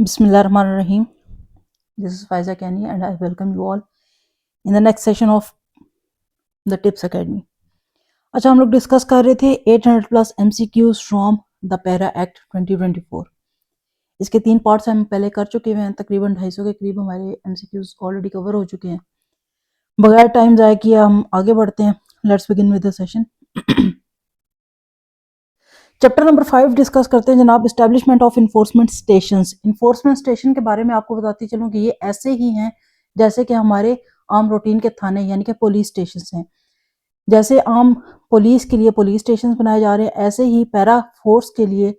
Bismillahirrahmanirrahim. This is Faiza Kani and I welcome you all in the next session of the Tips Academy. अच्छा, हम लोग discuss कर रहे थे 800 plus MCQs from the para act 2024. इसके 3 parts हम पहले कर चुके हैं, तकरीबन 250 के करीब हमारे MCQs ऑलरेडी कवर हो चुके हैं. बगैर टाइम ज़ाया किए हम आगे बढ़ते हैं. Let's begin with the session. Chapter number 5 discuss करते हैं जनाब, establishment of enforcement stations. Enforcement station के बारे में आपको बताती चलूँ कि ये ऐसे ही हैं जैसे कि हमारे आम रूटीन के थाने यानी कि पुलिस स्टेशन हैं. जैसे आम पुलिस के लिए पुलिस स्टेशन बनाए जा रहे हैं, ऐसे ही पैरा फोर्स के लिए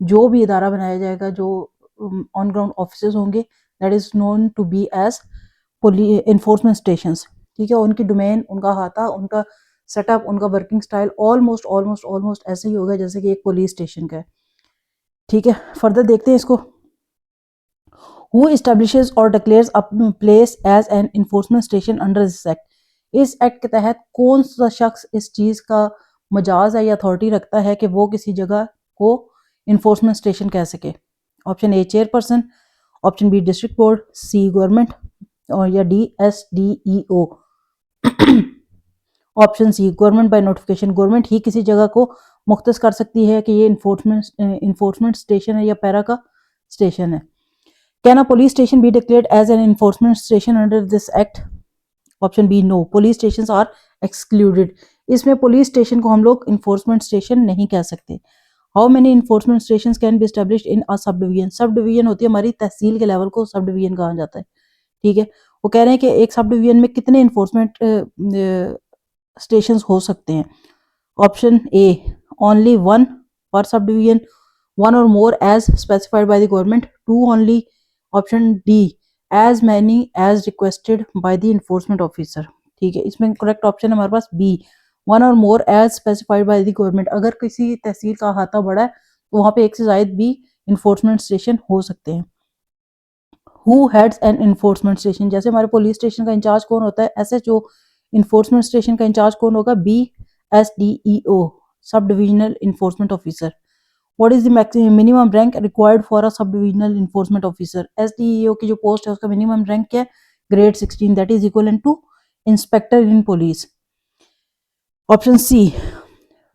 जो भी इदारा बनाया जाएगा, जो ऑन ग्राउंड ऑफिसर्स होंगे, that is known to be as enforcement stations. ठीक है, उनकी डोमेन, उनका हाथा, उनका सेटअप, उनका वर्किंग स्टाइल ऑलमोस्ट ऐसे ही होगा जैसे कि एक पुलिस स्टेशन का है. ठीक है, फर्दर देखते हैं इसको. हु एस्टेब्लिशेस और declares a place as an enforcement station under this act. इस एक्ट के तहत कौन सा शख्स इस चीज का मजाज है या अथॉरिटी रखता है कि वो किसी जगह को इन्फोर्समेंट स्टेशन कह सके. Option A chairperson, option B district board, C government और या D SDEO. Option C government by notification. गवर्नमेंट ही किसी जगह को मुख्तस कर सकती है कि ये इन्फोर्समेंट स्टेशन है या पैरा का स्टेशन है. Can a police station be declared as an enforcement station under this act. Option B no, police station are excluded. इसमें पुलिस स्टेशन को हम लोग इन्फोर्समेंट स्टेशन नहीं कह सकते. How many enforcement station can be established in a sub division. Sub division होती है हमारी तहसील के लेवल को सब डिवीजन कहा जाता है. ठीक है, वो कह रहे हैं कि एक सब डिवीजन में कितने इन्फोर्समेंट स्टेशन हो सकते हैं. ऑप्शन ए ओनली वन पर सब division, one or more as specified by the government, two only. Option D as many as requested by the enforcement officer. ठीक है, इसमें करेक्ट ऑप्शन है हमारे पास B, one or more as specified by the government. अगर किसी तहसील का अहाता बड़ा है तो वहां पे एक से ज्यादा भी इन्फोर्समेंट स्टेशन हो सकते हैं. Who heads an enforcement station. जैसे हमारे पुलिस स्टेशन का इंचार्ज कौन होता है, SHO. इन्फोर्समेंट स्टेशन का इंचार्ज कौन होगा, BSDEO, sub divisional enforcement officer. What is the minimum rank required for a sub divisional enforcement officer. SDEO की जो पोस्ट है उसका मिनिमम रैंक क्या है, grade 16, that is equal to inspector in police. Option C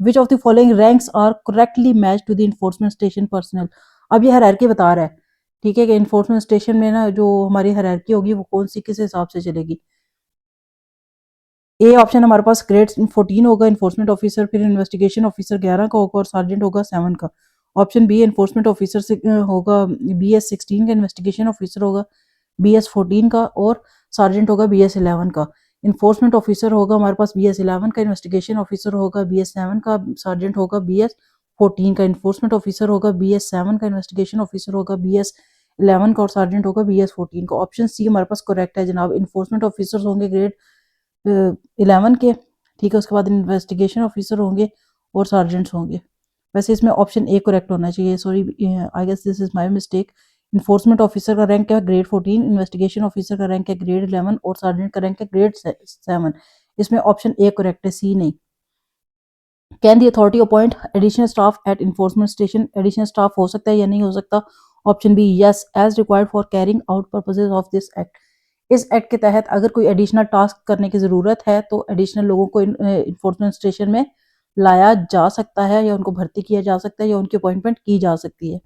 which of the following ranks are correctly match to the enforcement station personal. अब ये hierarchy बता रहा है. ठीक है, कि इन्फोर्समेंट स्टेशन में ना जो हमारी हायरार्की होगी वो कौन सी किस हिसाब से चलेगी. ए ऑप्शन हमारे पास ग्रेड 14 होगा इन्फोर्समेंट ऑफिसर, फिर इन्वेस्टिगेशन ऑफिसर 11 का होगा और सार्जेंट होगा 7 का. ऑप्शन बी इन्फोर्समेंट ऑफिसर से होगा BS 16 का, इन्वेस्टिगेशन ऑफिसर होगा BS 14 का और सार्जेंट होगा BS 11 का. इन्फोर्समेंट ऑफिसर होगा हमारे पास BS 11 का, इन्वेस्टिगेशन ऑफिसर होगा BS 7 का, सार्जेंट होगा BS 14 का. इन्फोर्समेंट ऑफिसर होगा BS 7 का, इन्वेस्टिगेशन ऑफिसर होगा BS 11 का और सार्जेंट होगा BS 14 का. ऑप्शन सी हमारे पास करेक्ट है जनाब. इन्फोर्समेंट ऑफिसर होंगे ग्रेड 11 के. ठीक है, उसके बाद इन्वेस्टिगेशन ऑफिसर होंगे और सार्जेंट्स होंगे. वैसे इसमें ऑप्शन ए करेक्ट होना चाहिए. Sorry, I guess this is my mistake. Enforcement officer का रैंक है ग्रेड 14, इन्वेस्टिगेशन ऑफिसर का रैंक है ग्रेड 11 और सार्जेंट का रैंक है ग्रेड 7. इसमें ऑप्शन ए करेक्ट है, सी नहीं. Can the authority appoint additional staff at enforcement station. Additional staff हो सकता है या नहीं हो सकता. Option B yes, as required for carrying out purposes of this act. इस एक्ट के तहत अगर कोई एडिशनल टास्क करने की ज़रूरत है तो एडिशनल लोगों को इन्फोर्समेंट स्टेशन में लाया जा सकता है या उनको भर्ती किया जा सकता है या उनकी अपॉइंटमेंट की जा सकती है.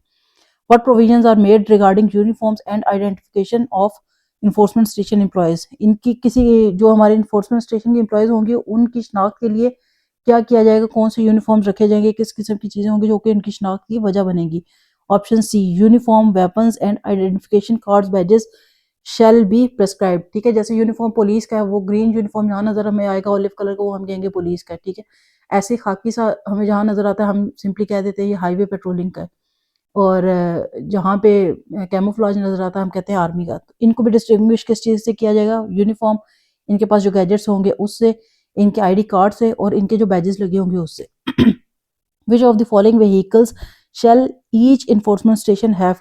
What provisions are made regarding uniforms and identification of enforcement station employees. इनकी किसी जो हमारे इन्फोर्समेंट स्टेशन के एम्प्लॉयज़ होंगे उनकी शनाख्त के लिए क्या किया जाएगा, कौन से यूनिफॉर्म्स रखे जाएंगे, किस किस्म की चीज़ें होंगी जो कि उनकी शनाख्त की वजह बनेगी. Option C uniform, weapons and identification cards, badges shall be prescribe. ठीक है, जैसे यूनिफॉर्म पुलिस का है, वो ग्रीन यूनिफॉर्म जहाँ नजर हमें आएगा ऑलिव कलर का, वो हम कहेंगे पुलिस का. ठीक है, ऐसे खाकी सा हमें जहाँ नजर आता है हम सिंपली कह देते हैं ये हाईवे पेट्रोलिंग का है. और जहाँ पे कैमोफ्लेज नजर आता है हम कहते हैं आर्मी का. तो इनको भी डिस्टिंग्विश किस चीज़ से किया जाएगा, यूनिफॉर्म, इनके पास जो गैजेट्स होंगे उससे, इनके ID कार्ड से और इनके जो बैजेस लगे होंगे उससे. Which of the following vehicles shall each enforcement station have.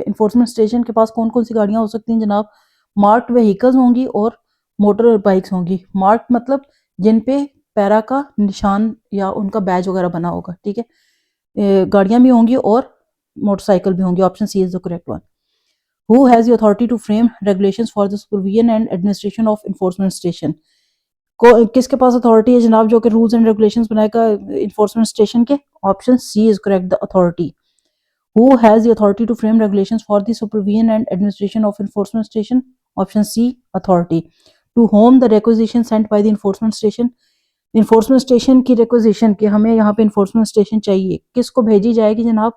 Enforcement station के पास कौन कौन सी गाड़ियां हो सकती हैं जनाब. मार्क्ड व्हीकल्स होंगी और मोटर बाइक्स होंगी. मार्क मतलब जिन पे पैरा का निशान या उनका बैज वगैरह बना होगा. ठीक है, गाड़ियां भी होंगी और मोटरसाइकिल भी होंगी. Option C is the correct one. Who has the authority to frame regulations for the supervision and administration of enforcement station? किसके पास अथॉरिटी है जनाब जो कि रूल्स एंड रेगुलेशंस बनाएगा इन्फोर्समेंट स्टेशन के? Option C is correct, the authority. Who has the authority to frame regulations for the supervision and administration of enforcement station? Option C, authority. To whom the requisition sent by the enforcement station? enforcement station की requisition कि हमें यहाँ पे enforcement station चाहिए, किसको भेजी जाएगी जनाब?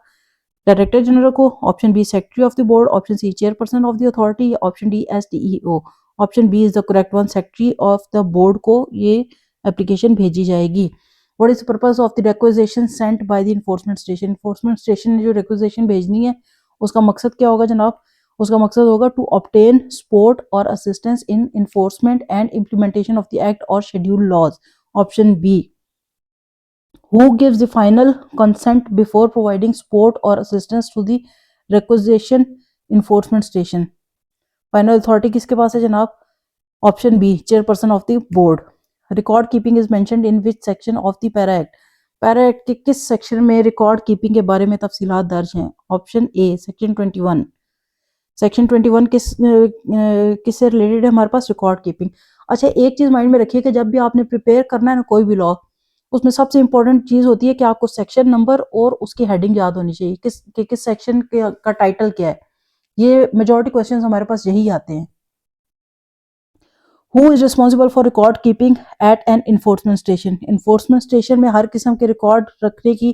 डायरेक्टर जनरल को. Option B secretary of the board. Option C chairperson of the authority. Option D SDEO. Option B is the correct one, secretary of the board को ये एप्लीकेशन भेजी जाएगी. What is the purpose of the requisition sent by the enforcement station? enforcement station ने जो requisition भेजनी है उसका मकसद क्या होगा जनाब? उसका मकसद होगा to obtain support or assistance in enforcement and implementation of the act or schedule laws. Option B. Who gives the final consent before providing support or assistance to the requisition enforcement station? Final authority किसके पास है जनाब? Option B, chairperson of the board. Record keeping is mentioned in which section of the para act? para act के किस section में record keeping के बारे में तफसीलात दर्ज हैं? Option A section 21. सेक्शन 21 किससे रिलेटेड है हमारे पास? Record keeping. अच्छा, एक चीज माइंड में रखिए कि जब भी आपने प्रिपेयर करना है ना कोई भी लॉ, उसमें सबसे इंपॉर्टेंट चीज होती है कि आपको सेक्शन नंबर और उसकी हेडिंग याद होनी चाहिए, किस सेक्शन का टाइटल क्या है. ये मेजॉरिटी क्वेश्चंस हमारे पास यही आते हैं. Who is responsible for record keeping at an enforcement station? enforcement station में हर किस्म के रिकॉर्ड रखने की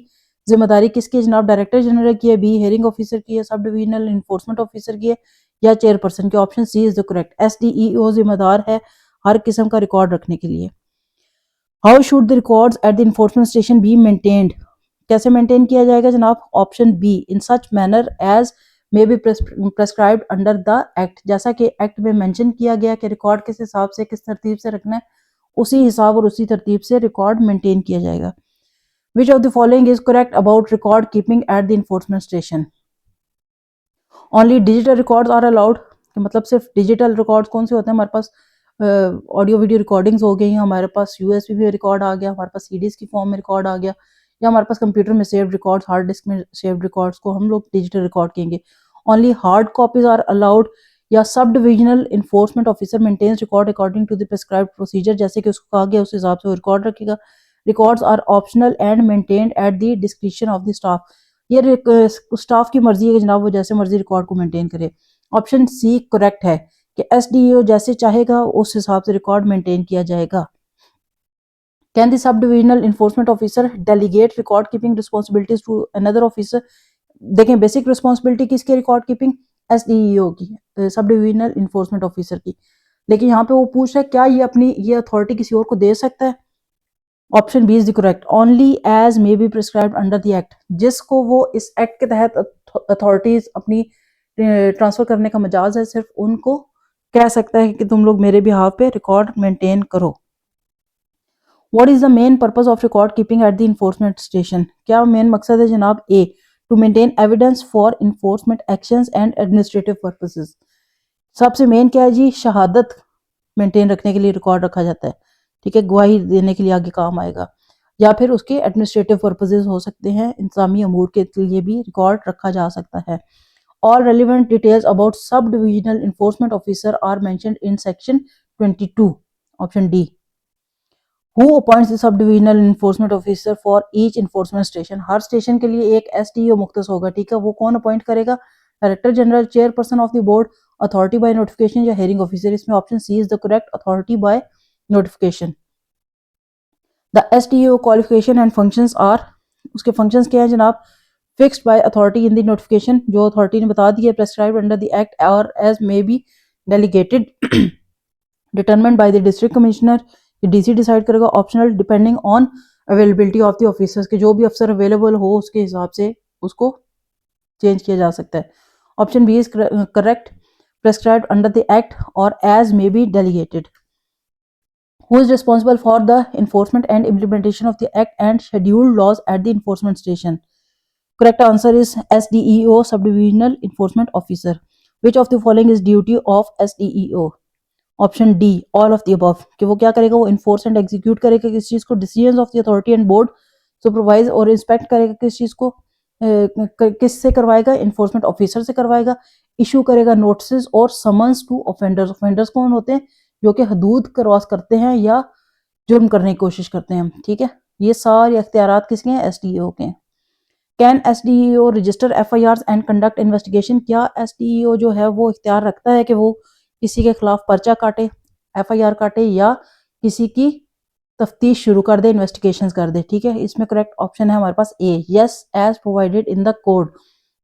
जिम्मेदारी किसकी है जनाब? डायरेक्टर जनरल की है, बी हेयरिंग ऑफिसर की है, सब डिविजनल इन्फोर्समेंट ऑफिसर की है, या चेयरपर्सन की? Option C is the correct, SDEO जिम्मेदार है हर किस्म का रिकॉर्ड रखने के लिए. How should the records at the enforcement station be maintained? कैसे मेंटेन किया जाएगा जनाब? Option B, in such manner as may be prescribed under the act. जैसा कि एक्ट में मेंशन किया गया कि रिकॉर्ड किस हिसाब से किस तरतीब से रखना है, उसी हिसाब और उसी तरतीब से रिकॉर्ड मेंटेन किया जाएगा. Which of the following is correct about record keeping at the enforcement station? Only digital records are allowed. मतलब सिर्फ डिजिटल रिकॉर्ड्स कौन से होते हैं हमारे पास? ऑडियो वीडियो रिकॉर्डिंग्स हो गई, हमारे पास USB में रिकॉर्ड आ गया, हमारे पास CDs की फॉर्म में रिकॉर्ड आ गया, या हमारे पास कंप्यूटर में सेव्ड रिकॉर्ड्स, हार्ड डिस्क में सेव्ड रिकॉर्ड्स को हम लोग डिजिटल रिकॉर्ड कहेंगे. Only hard copies are allowed, या sub divisional enforcement officer maintains record according to the prescribed procedure. जैसे कि उसको कहा गया उस हिसाब से वो रिकॉर्ड रखेगा. Records are optional and maintained at the description of the staff. ये स्टाफ की मर्जी है कि जनाब वो जैसे मर्जी रिकॉर्ड को मेंटेन करे. ऑप्शन सी करेक्ट है कि SDEO जैसे चाहेगा उस हिसाब से रिकॉर्ड मेंटेन किया जाएगा. Can the sub divisional enforcement officer delegate record keeping responsibilities to another officer? देखें, बेसिक रिस्पॉन्सिबिलिटी किसकी रिकॉर्ड कीपिंग? SDEO की, सब डिविजनल इन्फोर्समेंट ऑफिसर की. लेकिन यहाँ पे वो पूछ रहा है क्या ये अपनी ये अथॉरिटी किसी और को दे सकता है? Option B is the correct, only as may be prescribed under the act. जिसको वो इस एक्ट के तहत अथॉरिटीज अपनी ट्रांसफर करने का मजाज है, सिर्फ उनको कह सकता है कि तुम लोग मेरे बिहाफ पे रिकॉर्ड मेंटेन करो. What is the main purpose of record keeping at the enforcement station? क्या मेन मकसद है जनाब? A, to maintain evidence for enforcement actions and administrative purposes. सबसे मेन क्या है जी? शहादत मेंटेन रखने के लिए रिकॉर्ड रखा जाता है. ठीक है, गवाही देने के लिए आगे काम आएगा. या फिर उसके एडमिनिस्ट्रेटिव पर्पसेस हो सकते हैं, इंतजामी अमूर के लिए भी रिकॉर्ड रखा जा सकता है. All relevant details about sub-divisional enforcement officer are mentioned in section 22. Option D. Who appoints the sub-divisional enforcement officer for each enforcement station? Her station के लिए एक SDO मुख्तस होगा. ठीक है, वो कौन अपॉइंट करेगा? Director general, chairperson of the board, authority by notification या हेयरिंग ऑफिसर? इसमें option C is the correct, authority by notification. The SDO qualification and functions are, उसके फंक्शंस क्या है जनाब? Fixed by authority in the notification, जो authority ने बता दी है, प्रेस्क्राइब्ड अंडर द एक्ट और as may be delegated, determined by the district commissioner, DC decide करेगा. Optional, depending on availability of the officers, के जो भी अफसर अवेलेबल हो उसके हिसाब से उसको चेंज किया जा सकता है. Option B is correct, prescribed under the act और as may be delegated. Who is responsible for the enforcement and implementation of the act and scheduled laws at the enforcement station? Correct answer is SDEO, subdivisional enforcement officer. Which of the following is duty of SDEO? Option D, all of the above. कि वो क्या करेगा? वो enforce and execute करेगा किस चीज को? decisions of the authority and board. supervise और inspect करेगा किस चीज को? किससे करवाएगा? enforcement officer से करवाएगा. इशू करेगा नोटिस और समन्स टू ऑफेंडर्स। ऑफेंडर्स कौन होते हैं? जो कि हदूद क्रॉस करते हैं या जुर्म करने की कोशिश करते हैं, ठीक है। ये सारे अख्तियारात किसके हैं? एसडीओ के हैं। Can SDO register FIR and conduct investigation? क्या एसडीओ जो है वो इख्तियार रखता है कि वो किसी के खिलाफ पर्चा काटे, एफआईआर काटे या किसी की तफ्तीश शुरू कर दे, इन्वेस्टिगेशन कर दे, ठीक है। इसमें करेक्ट ऑप्शन है हमारे पास A, yes as provided in the code.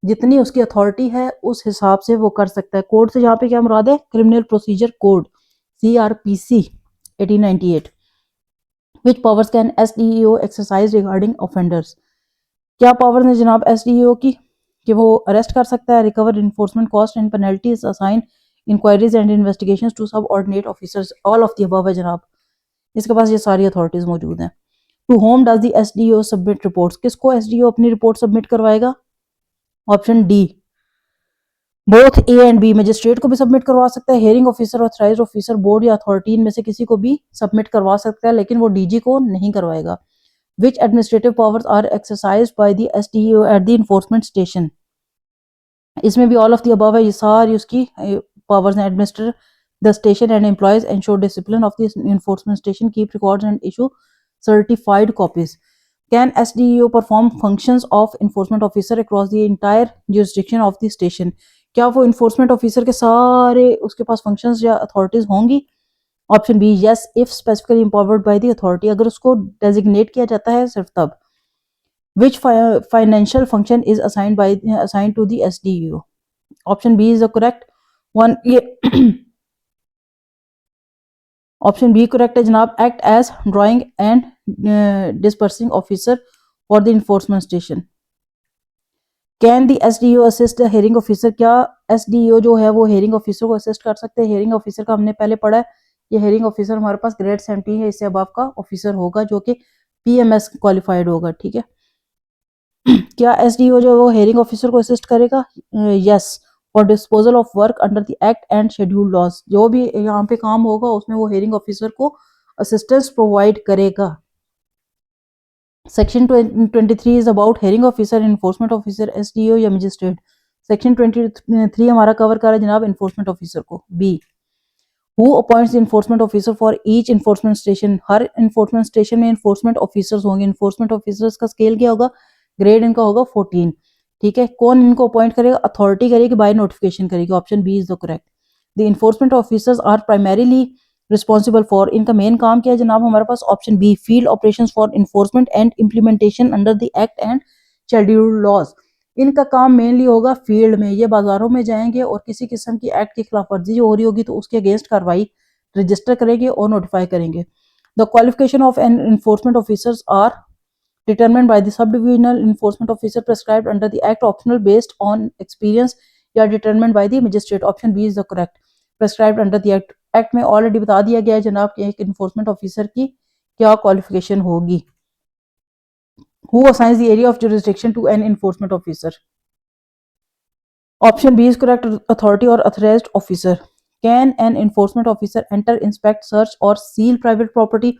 जितनी उसकी अथॉरिटी है उस हिसाब से वो कर सकता है। कोड से यहाँ पे क्या मुराद है? Criminal procedure code, CRPC 1898। Which powers can SDO exercise regarding offenders? क्या पावर्स है जनाब एसडीओ की? कि वो अरेस्ट कर सकता है, recover enforcement cost and penalties, assign inquiries and investigations to subordinate officers, all of the above है जनाब। इसके पास ये सारी अथॉरिटीज मौजूद हैं। To whom does the SDO submit reports? किसको एसडीओ अपनी रिपोर्ट सबमिट करवाएगा? Option D, both A and B. Magistrate को भी सबमिट करवा सकता है, hearing officer, authorised officer, board या अथॉरिटी, इनमें से किसी को भी सबमिट करवा सकता है, लेकिन वो डीजी को नहीं करवाएगा। Which administrative powers are exercised by the SDO at the enforcement station? इसमें भी all of the above है, ये सारी उसकी powers हैं। Administer the station and employees, ensure discipline of the enforcement station, keep records and issue certified copies. Can SDO perform functions of enforcement officer across the entire jurisdiction of the station? क्या वो enforcement officer के सारे उसके पास functions या authorities होंगी? Option B, yes if specifically empowered by the authority. अगर उसको डेजिग्नेट किया जाता है सिर्फ तब। Which financial function is assigned to the SDO? Option B is the correct one. ये ऑप्शन बी करेक्ट है जनाब। Act as drawing and dispersing officer for the enforcement station. Can the SDO assist the hearing officer? क्या SDO जो है वो hearing officer को assist कर सकते हैं? हेयरिंग ऑफिसर का हमने पहले पढ़ा है, ये हेयरिंग ऑफिसर हमारे पास ग्रेड 17 है, इससे अबव का ऑफिसर होगा जो कि पीएमएस क्वालिफाइड होगा, ठीक है। क्या एसडीओ जो वो हेयरिंग ऑफिसर को असिस्ट करेगा? Yes, for disposal of work under the act and schedule laws. जो भी यहाँ पे काम होगा उसमें वो हेयरिंग ऑफिसर को असिस्टेंस प्रोवाइड करेगा। Section 23 is about hearing officer, enforcement officer, SDO या मजिस्ट्रेट। सेक्शन 23 हमारा कवर कर रहा है जनाब इन्फोर्समेंट ऑफिसर को। B, Who appoints the enforcement officer for each enforcement station? हर enforcement station में enforcement officers होंगे। enforcement officers का scale क्या होगा? ग्रेड इनका होगा 14, ठीक है। कौन इनको अपॉइंट करेगा? अथॉरिटी करेगी, बाय नोटिफिकेशन करेगी। Option B is the correct. The enforcement officers are primarily responsible for, इनका मेन काम क्या है जनाब हमारे पास? Option B, field operations for enforcement and implementation under the act and scheduled laws। इनका काम मेनली होगा फील्ड में, ये बाजारों में जाएंगे और किसी किस्म की एक्ट की खिलाफ वर्जी हो रही होगी तो उसके अगेंस्ट कार्रवाई रजिस्टर करेंगे और नोटिफाई करेंगे। The qualification of an enforcement officers are determined by the sub divisional enforcement officer prescribed under the act, optional, based on experience या determined by the magistrate. Option B is the correct. Prescribed under the act, act में already बता दिया गया है जनाब कि एक enforcement officer की क्या क्वालिफिकेशन होगी। Who assigns the area of jurisdiction to an enforcement officer? Option B is correct, authority or authorized officer. Can an enforcement officer enter, inspect, search or seal private property?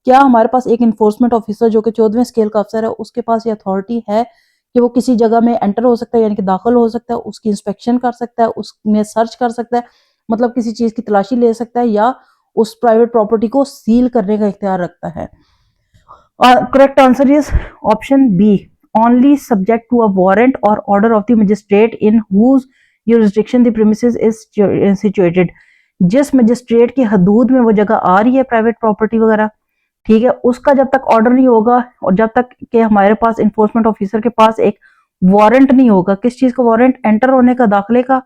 क्या हमारे पास एक enforcement officer जो कि 14वें scale का अफसर है उसके पास ये अथॉरिटी है कि वो किसी जगह में एंटर हो सकता है, यानी कि दाखिल हो सकता है, उसकी इंस्पेक्शन कर सकता है, उसमें सर्च कर सकता है, मतलब किसी चीज की तलाशी ले सकता है, या उस प्राइवेट प्रॉपर्टी को सील करने का इख्तियार रखता है? Correct answer is option B, only subject to a warrant or order of the magistrate in whose jurisdiction the premises is situated। जिस मजिस्ट्रेट की हदूद में वो जगह आ रही है प्राइवेट प्रॉपर्टी वगैरह, ठीक है, उसका जब तक ऑर्डर नहीं होगा और जब तक कि हमारे पास इन्फोर्समेंट ऑफिसर के पास एक वारंट नहीं होगा, किस चीज का वारंट? एंटर होने का, दाखिले का,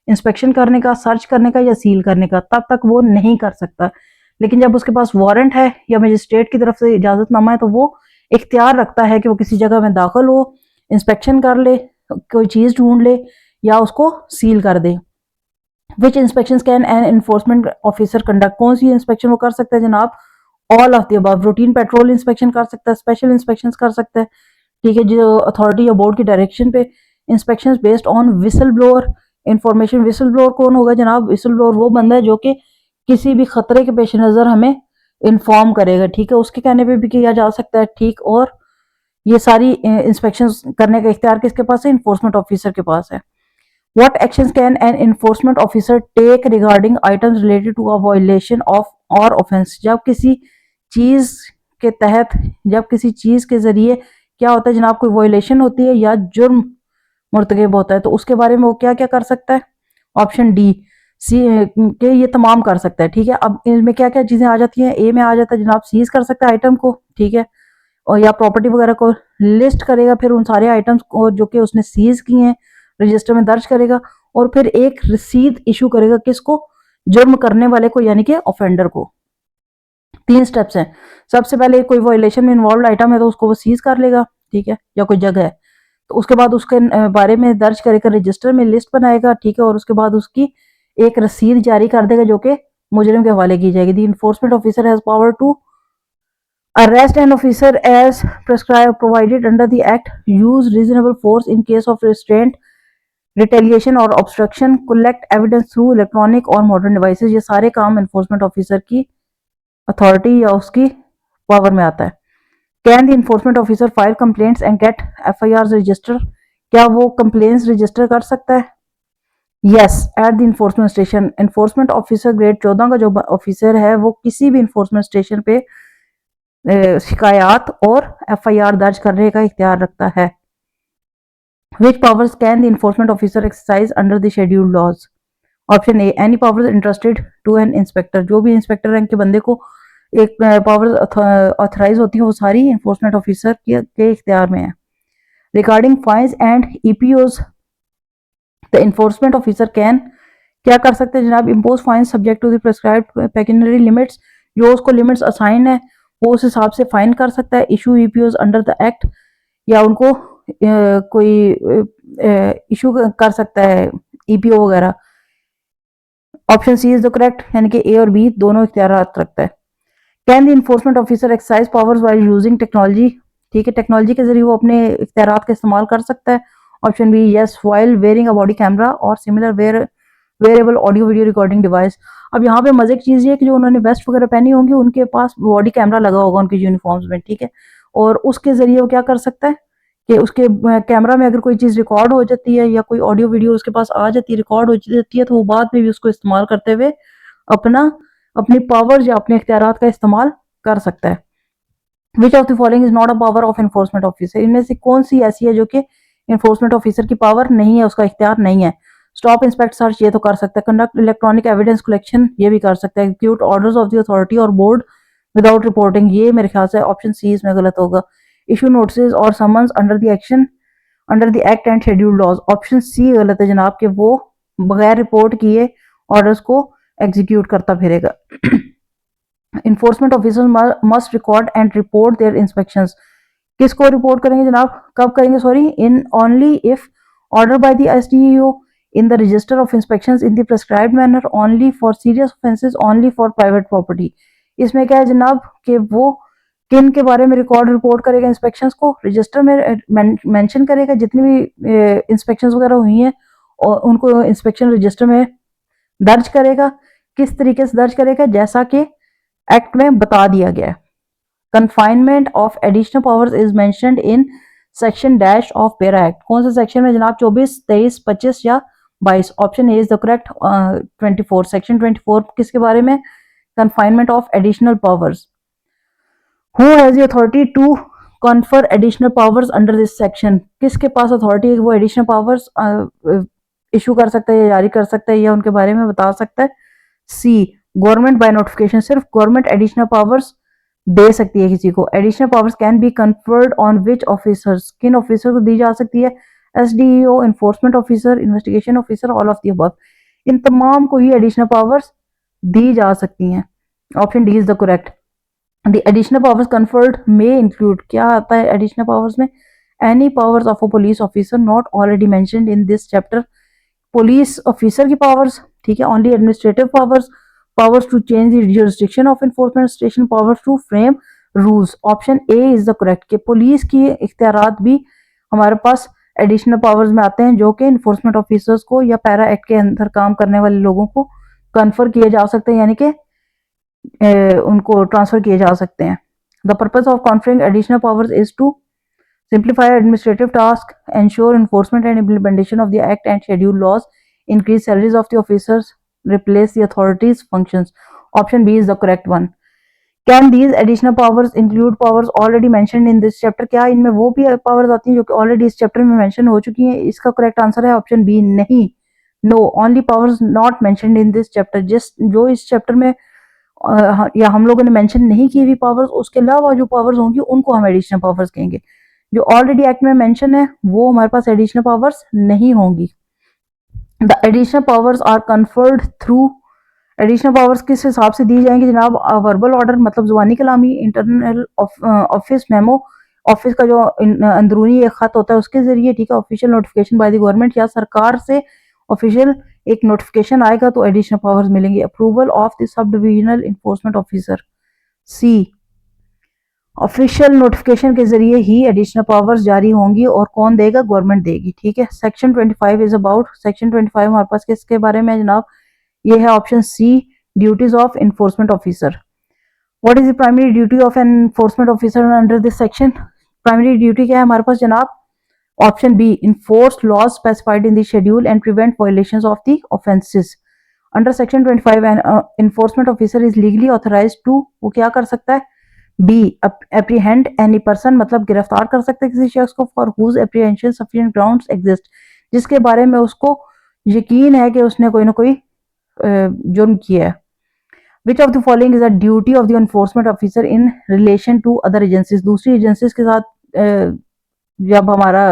इंस्पेक्शन करने का, सर्च करने का या सील करने का, तब तक वो नहीं कर सकता। लेकिन जब उसके पास वारंट है या मजिस्ट्रेट की तरफ से इजाजतनामा है तो वो इख्तियार रखता है कि वो किसी जगह में दाखिल हो, इंस्पेक्शन कर ले, कोई चीज ढूंढ ले या उसको सील कर दे। Which inspections can an enforcement officer conduct? कौन सी इंस्पेक्शन वो कर सकता है जनाब? All of the above. Routine patrol inspection कर सकता है, स्पेशल इंस्पेक्शन कर सकता है, ठीक है, जो अथॉरिटी या बोर्ड की डायरेक्शन पे। Inspection based on whistle blower information. Whistle blower कौन होगा जनाब? विसल ब्लोअर वो बंदा है जो कि किसी भी खतरे के पेश नजर हमें इन्फॉर्म करेगा, ठीक है, उसके कहने पे भी किया जा सकता है, ठीक। और ये सारी इंस्पेक्शन करने का इख्तियार किसके पास है? इन्फोर्समेंट ऑफिसर के पास है। What actions can an enforcement officer take regarding items related to a violation of or offense? जब किसी चीज के तहत, जब किसी चीज के जरिए क्या होता है जनाब, कोई वायलेशन होती है या जुर्म मुर्तकब होता है, तो उसके बारे में वो क्या क्या कर सकता है? ऑप्शन डी सी के ये तमाम कर सकता है। ठीक है, अब इनमें क्या क्या चीजें आ जाती हैं? ए में आ जाता है जनाब सीज कर सकता है आइटम को, ठीक है, और या प्रॉपर्टी वगैरह को लिस्ट करेगा, फिर उन सारे आइटम्स को जो कि उसने सीज किए हैं रजिस्टर में दर्ज करेगा, और फिर एक रसीद इशू करेगा किसको? जुर्म करने वाले को, यानी कि ऑफेंडर को। 3 स्टेप्स हैं। सबसे पहले कोई वायलेशन में इन्वॉल्व आइटम है तो उसको वो सीज कर लेगा, ठीक है, या कोई जगह है, तो उसके बाद उसके बारे में दर्ज करेगा, रजिस्टर में लिस्ट बनाएगा, ठीक है, और उसके बाद उसकी एक रसीद जारी कर देगा जो कि मुजरिम के हवाले की जाएगी। The enforcement officer has power to arrest an officer as prescribed provided under the act, use reasonable force in case of restraint, retaliation or obstruction, collect evidence through electronic or modern devices। ये सारे काम enforcement officer की authority या उसकी power में आता है। Can the enforcement officer file complaints and get FIR register? क्या वो कंप्लेंट्स रजिस्टर कर सकता है? Yes, at the enforcement station. Enforcement officer grade 14 का जो ऑफिसर है वो किसी भी इन्फोर्समेंट स्टेशन पे शिकायत और एफआईआर दर्ज करने का इख्तियार रखता है। Which powers can the enforcement officer exercise under the scheduled laws? Option A any powers entrusted to an inspector. जो भी इंस्पेक्टर रैंक के बंदे को एक पावर ऑथराइज होती है वो सारी इन्फोर्समेंट ऑफिसर के इख्तियार में है। Regarding fines and EPOs, the enforcement officer can क्या कर सकते हैं जनाब? Impose fine subject to the prescribed pecuniary limits. जो उसको लिमिट्स असाइन है वो उस हिसाब से फाइन कर सकता है। Issue EPOs under the act, या उनको कोई इशू कर सकता है ईपीओ वगैरह। Option C is the correct, यानी कि ए और बी दोनों इख्तियार रखता है। Can the enforcement officer exercise powers while using technology? ठीक है, टेक्नोलॉजी के जरिए वो अपने इख्तियार का इस्तेमाल कर सकता है। Option B yes, while wearing a body camera और similar wearable audio video recording device. अब यहाँ पे मजे की चीज ये है कि जो उन्होंने वेस्ट वगैरह पहनी होंगी उनके पास बॉडी कैमरा लगा होगा उनके यूनिफॉर्म्स में, ठीक है, और उसके जरिए वो क्या कर सकता है कि उसके कैमरा में अगर कोई चीज रिकॉर्ड हो जाती है या कोई ऑडियो वीडियो उसके पास आ जाती है, रिकॉर्ड हो जाती है, तो वो बाद में भी उसको इस्तेमाल करते हुए अपना अपनी पावर या अपने इख्तियारात का इस्तेमाल कर सकता है। विच of the following is not a power of enforcement officer? इनमें से कौन सी ऐसी है जो कि एनफोर्समेंट ऑफिसर की पावर नहीं है, उसका इख्तियार नहीं है? स्टॉप इंस्पेक्ट सर्च ये तो कर सकता है, कंडक्ट इलेक्ट्रॉनिक एविडेंस कलेक्शन ये भी कर सकता है, execute orders of the authority और बोर्ड विदाउट रिपोर्टिंग, ये मेरे ख्याल से ऑप्शन सी इसमें गलत होगा। इशू नोटिस और summons under the action under the act and scheduled laws, option C गलत है जनाब कि वो बगैर रिपोर्ट किए ऑर्डर्स को एग्जीक्यूट करता फिरेगा। Enforcement officer must record and report their inspections. किसको रिपोर्ट करेंगे जनाब? कब करेंगे? Sorry, in only if order by the SDEO in the register of inspections in the prescribed manner, only for serious offences, only for private property। इसमें क्या है जनाब कि वो किन के बारे में रिकॉर्ड रिपोर्ट करेगा? इंस्पेक्शंस को रजिस्टर में मेंशन करेगा, जितनी भी इंस्पेक्शंस वगैरह हुई हैं और उनको इंस्पेक्शन रजिस्टर में दर्ज करेगा। किस तरीके से दर्ज करेगा? जैसा कि एक्ट में बता दिया गया है। Confinement of additional powers is mentioned in section dash of पेरा एक्ट। कौन सा सेक्शन में जनाब? 24, 23, 25 या 22? Option A is the correct, 24। Section 24 किसके बारे में? Confinement of additional powers. Who has the authority to confer additional powers under this section? किसके पास अथॉरिटी है वो एडिशनल पावर्स इशू कर सकता है या जारी कर सकता है या उनके बारे में बता सकता है? C, government by notification. सिर्फ गवर्नमेंट एडिशनल पावर्स दे सकती है किसी को। Additional powers can be conferred on which officers? किन ऑफिसर को दी जा सकती है? SDEO, enforcement officer, investigation officer, all of the above. इन तमाम को ही एडिशनल पावर्स दी जा सकती हैं। Option D is the correct. The additional powers conferred may include, क्या आता है एडिशनल पावर्स में? Any powers of a police officer not already mentioned in this chapter. Police officer की पावर्स, ठीक है, only administrative powers, powers to change the jurisdiction of enforcement station, powers to frame rules। Option A is the correct कि police की इख्तियारात भी हमारे पास additional powers में आते हैं जो कि इन्फोर्समेंट ऑफिसर्स को या पैरा एक्ट के अंदर काम करने वाले लोगों को कन्फर किए जा सकते हैं, यानी कि उनको ट्रांसफर किए जा सकते हैं। The purpose of conferring additional powers is to simplify administrative tasks, ensure enforcement and implementation of the act and schedule laws, increase salaries of the officers, replace the authorities functions. Option B is the correct one. Can these additional powers include powers already mentioned in this chapter? क्या इनमें वो भी powers आती हैं जो कि already इस chapter में mention हो चुकी हैं? इसका correct answer है option B, नहीं. No, only powers not mentioned in this chapter. जिस जो इस chapter में या हम लोगों ने मेंशन नहीं की हुई पावर्स, उसके अलावा जो पावर्स होंगी उनको हम एडिशनल पावर्स कहेंगे. जो ऑलरेडी एक्ट में मेंशन है वो हमारे पास एडिशनल पावर्स नहीं होंगी. The additional powers are conferred through. Additional powers किस हिसाब से दी जाएंगी जनाब? वर्बल ऑर्डर मतलब जुबानी कलामी, इंटरनल ऑफिस मेमो, ऑफिस का जो अंदरूनी एक खत होता है उसके जरिए, ठीक है, official notification by the government या सरकार से ऑफिशियल एक नोटिफिकेशन आएगा तो एडिशनल पावर्स मिलेंगी. Approval of the sub divisional enforcement officer. C, official notification के जरिए ही एडिशनल पावर्स जारी होंगी और कौन देगा? गवर्नमेंट देगी, ठीक है. सेक्शन 25 इज अबाउट, सेक्शन 25 हमारे पास किसके बारे में जनाब? ये है option C, duties of enforcement officer. What is the primary duty of an enforcement officer under this section? Primary duty क्या है हमारे पास जनाब? Option B, enforce laws specified in the schedule and prevent violations of the offences. Under section 25 an enforcement officer is legally authorized to, वो क्या कर सकता है? बी, apprehend any person, मतलब गिरफ्तार कर सकता है किसी शख्स को, for whose apprehension sufficient grounds exist, जिसके बारे में उसको यकीन है कि उसने कोई ना कोई जुर्म किया है. Which of the following is a duty of the enforcement officer in relation to other agencies? दूसरी एजेंसीज के साथ जब हमारा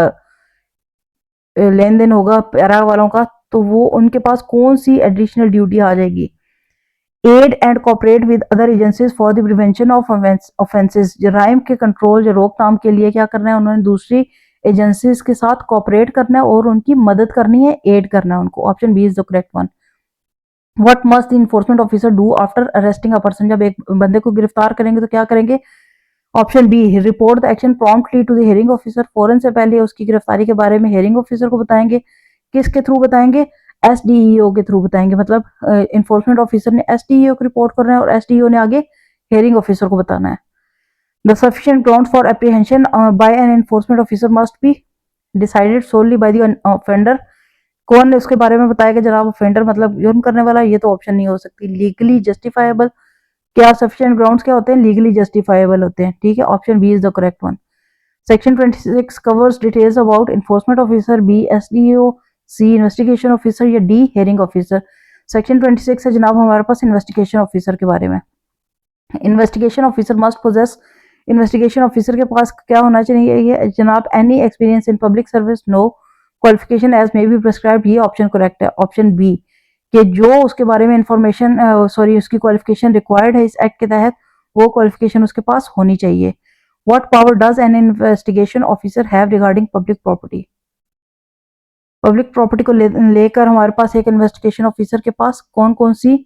लेन देन होगा पैरा वालों का तो वो उनके पास कौन सी एडिशनल ड्यूटी आ जाएगी? Aid and cooperate with other agencies for the prevention of offences. जराइम के कंट्रोल या रोकथाम के लिए क्या करना है? उन्होंने दूसरी एजेंसीज के साथ कोऑपरेट करना है और उनकी मदद करनी है, एड करना है उनको. Option B is the correct one. What must the enforcement officer do after arresting a person? जब एक बंदे को गिरफ्तार करेंगे तो क्या करेंगे? Option B, report the action promptly to the hearing officer. फौरन से पहले उसकी गिरफ्तारी के बारे में हियरिंग ऑफिसर को बताएंगे. किसके थ्रू बताएंगे? एसडीईओ के थ्रू बताएंगे. मतलब इन्फोर्समेंट ऑफिसर ने एसडीईओ को रिपोर्ट करना है और एसडीईओ ने आगे हियरिंग ऑफिसर को बताना है. The sufficient ground for apprehension by an enforcement officer must be decided solely by the offender. कौन उसके बारे में बताएगा जनाब? ऑफेंडर मतलब जुर्म करने वाला. ये तो ऑप्शन नहीं हो सकती. Legally justifiable. क्या सफिशिएंट ग्राउंड्स क्या होते हैं? लीगली जस्टिफाइबल होते हैं, ठीक है. Option B is the correct one. Section 26 covers details about enforcement officer. B, SDO, C, investigation officer या डी, हियरिंग ऑफिसर. सेक्शन 26 है जनाब हमारे पास इन्वेस्टिगेशन ऑफिसर के बारे में. Investigation officer must possess. Investigation officer के पास क्या होना चाहिए जनाब? Any experience in public service, no qualification as may be prescribed. ये ऑप्शन करेक्ट है. ऑप्शन बी कि जो उसके बारे में इंफॉर्मेशन उसकी क्वालिफिकेशन रिक्वायर्ड है इस एक्ट के तहत वो क्वालिफिकेशन उसके पास होनी चाहिए. What power does N investigation officer have regarding public property? Public property को लेकर हमारे पास एक इन्वेस्टिगेशन ऑफिसर के पास कौन कौन सी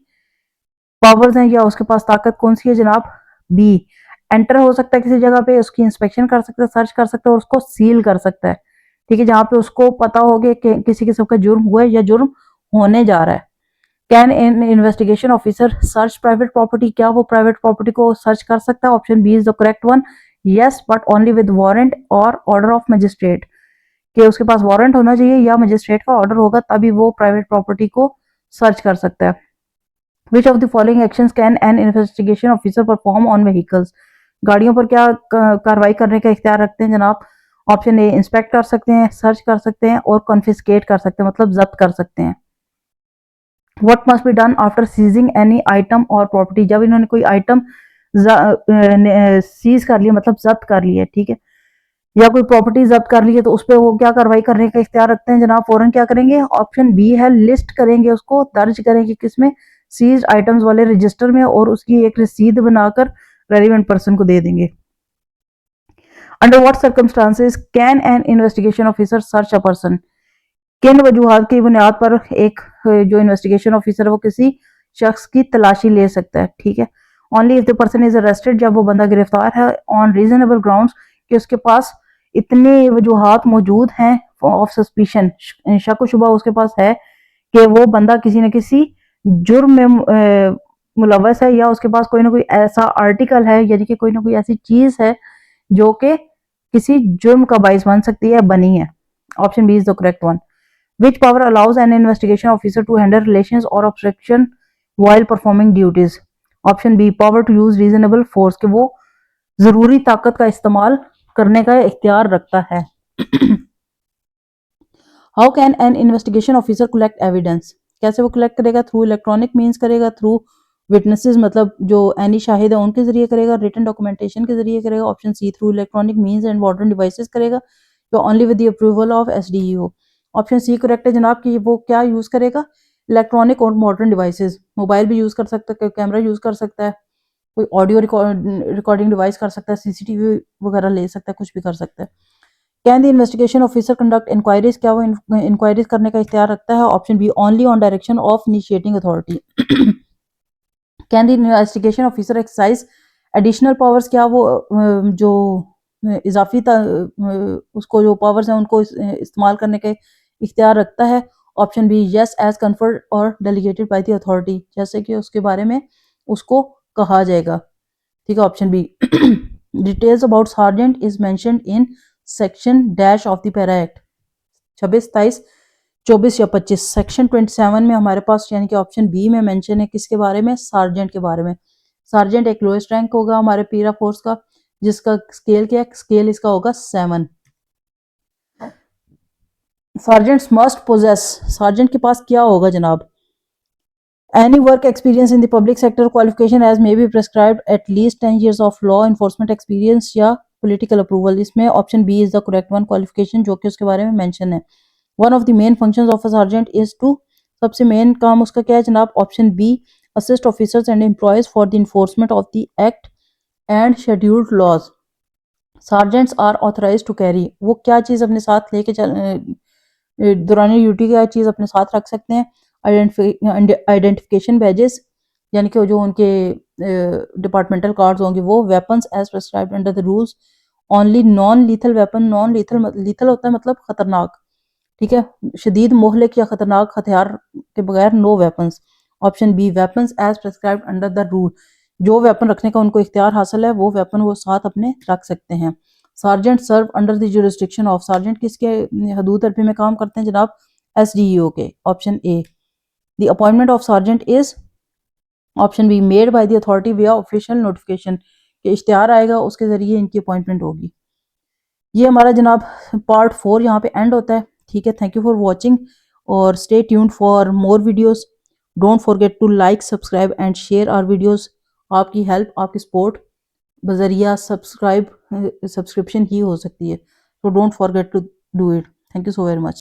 पावर्स हैं या उसके पास ताकत कौन सी है जनाब? बी, एंटर हो सकता है किसी जगह पे, उसकी इंस्पेक्शन कर सकता है, सर्च कर सकता है और उसको सील कर सकता है, ठीक है, जहां पे उसको पता हो कि किसी किस्म का जुर्म हुआ है या जुर्म होने जा रहा है. Can an investigation officer search private property? क्या वो प्राइवेट प्रॉपर्टी को सर्च कर सकता है? Option B is the correct one. Yes, but only with warrant और ऑर्डर ऑफ मजिस्ट्रेट. कि उसके पास वारंट होना चाहिए या मजिस्ट्रेट का ऑर्डर होगा तभी वो प्राइवेट प्रॉपर्टी को सर्च कर सकता है. विच of the following actions can an investigation officer perform on vehicles? गाड़ियों पर क्या कार्रवाई करने का इख्तियार रखते हैं जनाब? ऑप्शन ए, इंस्पेक्ट कर सकते हैं, सर्च कर सकते हैं और कॉन्फिस्केट कर सकते हैं, मतलब जब्त कर सकते हैं. What must be done after seizing any item or property? जब इन्होंने कोई आइटम सीज कर लिया मतलब जब्त कर लिया, ठीक है, या कोई प्रॉपर्टी जब्त कर ली है तो उस पर वो क्या कार्रवाई करने का इख्तियार रखते हैं जनाब? फौरन क्या करेंगे? ऑप्शन बी है, लिस्ट करेंगे, उसको दर्ज करेंगे किसमें? सीज्ड आइटम्स वाले रजिस्टर में और उसकी एक रसीद बनाकर रेलिवेंट पर्सन को दे देंगे. Under what circumstances can an investigation officer search a person? किन वजूहात की बुनियाद पर एक जो इन्वेस्टिगेशन ऑफिसर है वो किसी शख्स की तलाशी ले सकता है, ठीक है. Only if the person is arrested, जब वो बंदा गिरफ्तार है ऑन रीजनेबल ग्राउंड्स कि उसके पास इतने वजूहात मौजूद हैं ऑफ सस्पिशन, शक व शुबा उसके पास है कि वो बंदा किसी न किसी जुर्म में मुलव्वस है या उसके पास कोई ना कोई ऐसा आर्टिकल है यानी कि कोई ना कोई ऐसी चीज है जो कि किसी जुर्म का बाइस बन सकती है, बनी है। Option B is the correct one. Which power allows an investigation officer to handle relations और obstruction while performing duties? Option B power to use reasonable force, कि वो जरूरी ताकत का इस्तेमाल करने का इख्तियार रखता है। How can an investigation officer collect evidence? कैसे वो कलेक्ट करेगा? थ्रू इलेक्ट्रॉनिक मीन्स करेगा, थ्रू विटनेसेस मतलब जो एनी शाहिद है उनके जरिए करेगा, रिटन डॉक्यूमेंटेशन के जरिए करेगा। Option C through electronic means and modern devices करेगा, या only with the approval of SDEO. Option C correct है जनाब कि वो क्या यूज करेगा? इलेक्ट्रॉनिक और मॉडर्न डिवाइसेस। मोबाइल भी यूज कर सकता है, कैमरा यूज कर सकता है, कोई ऑडियो रिकॉर्डिंग डिवाइस कर सकता है, सीसीटीवी वगैरह ले सकता है, कुछ भी कर सकता है। Can the investigation officer conduct inquiries? क्या वो इंक्वायरीज करने का इख्तियार रखता है? Option B only on direction of initiating authority. Can the investigation officer exercise additional powers? क्या वो जो इजाफी उसको जो पावर्स हैं उनको इस्तेमाल करने के इख्तियार रखता है? Option B yes as conferred और डेलीगेटेड बाय द अथॉरिटी, जैसे कि उसके बारे में उसको कहा जाएगा। ठीक है, option B. Details about sergeant is mentioned in section dash of the para act 26, 27, 24 या 25। सेक्शन 27 में हमारे पास यानी कि ऑप्शन बी में मेंशन है किसके बारे में? सार्जेंट के बारे में। सार्जेंट एक लोएस्ट रैंक होगा हमारे पीरा फोर्स का, जिसका स्केल क्या है? स्केल इसका होगा 7। सार्जेंट्स मस्ट पोजेस, सार्जेंट के पास क्या होगा जनाब? Any work experience in the public sector qualification as may be prescribed at least 10 years of law enforcement experience या political approval। इसमें option B is the correct one qualification जो कि उसके बारे में मेंशन है। One of the main functions of a sergeant is to, सबसे main काम उसका क्या है जनाब? Option B assist officers and employees for the enforcement of the act and scheduled laws. Sergeants are authorise to carry, वो क्या चीज़ अपने साथ लेके दौरान ड्यूटी क्या चीज़ अपने साथ रख सकते हैं? आइडेंटिफिकेशन बैजेस, यानी कि जो उनके डिपार्टमेंटल कार्ड्स होंगे वो। Weapons as prescribed under the rules only non lethal weapon, non lethal lethal होता है मतलब खतरनाक, ठीक है, शदीद मोहलिक या खतरनाक हथियार के बगैर no weapons. Option B weapons as prescribed under the rule, जो वेपन रखने का उनको इख्तियार हासिल है वो वेपन वो साथ अपने रख सकते हैं। Sergeant serve under the jurisdiction of, sergeant किसके हदूद अरबी में काम करते हैं जनाब? एसडीईओ के। Option A the appointment of sergeant is, option be made by the authority विया ऑफिशियल नोटिफिकेशन, के इश्तिहार आएगा उसके जरिए इनकी अपॉइंटमेंट होगी। ये हमारा जनाब पार्ट 4 यहाँ पे एंड होता है। ठीक है, थैंक यू फॉर वॉचिंग और stay tuned for more videos. Don't forget to like, subscribe and share our videos. आपकी हेल्प, आपकी सपोर्ट बजरिया सब्सक्रिप्शन ही हो सकती है, तो don't forget to do it. Thank you so very much.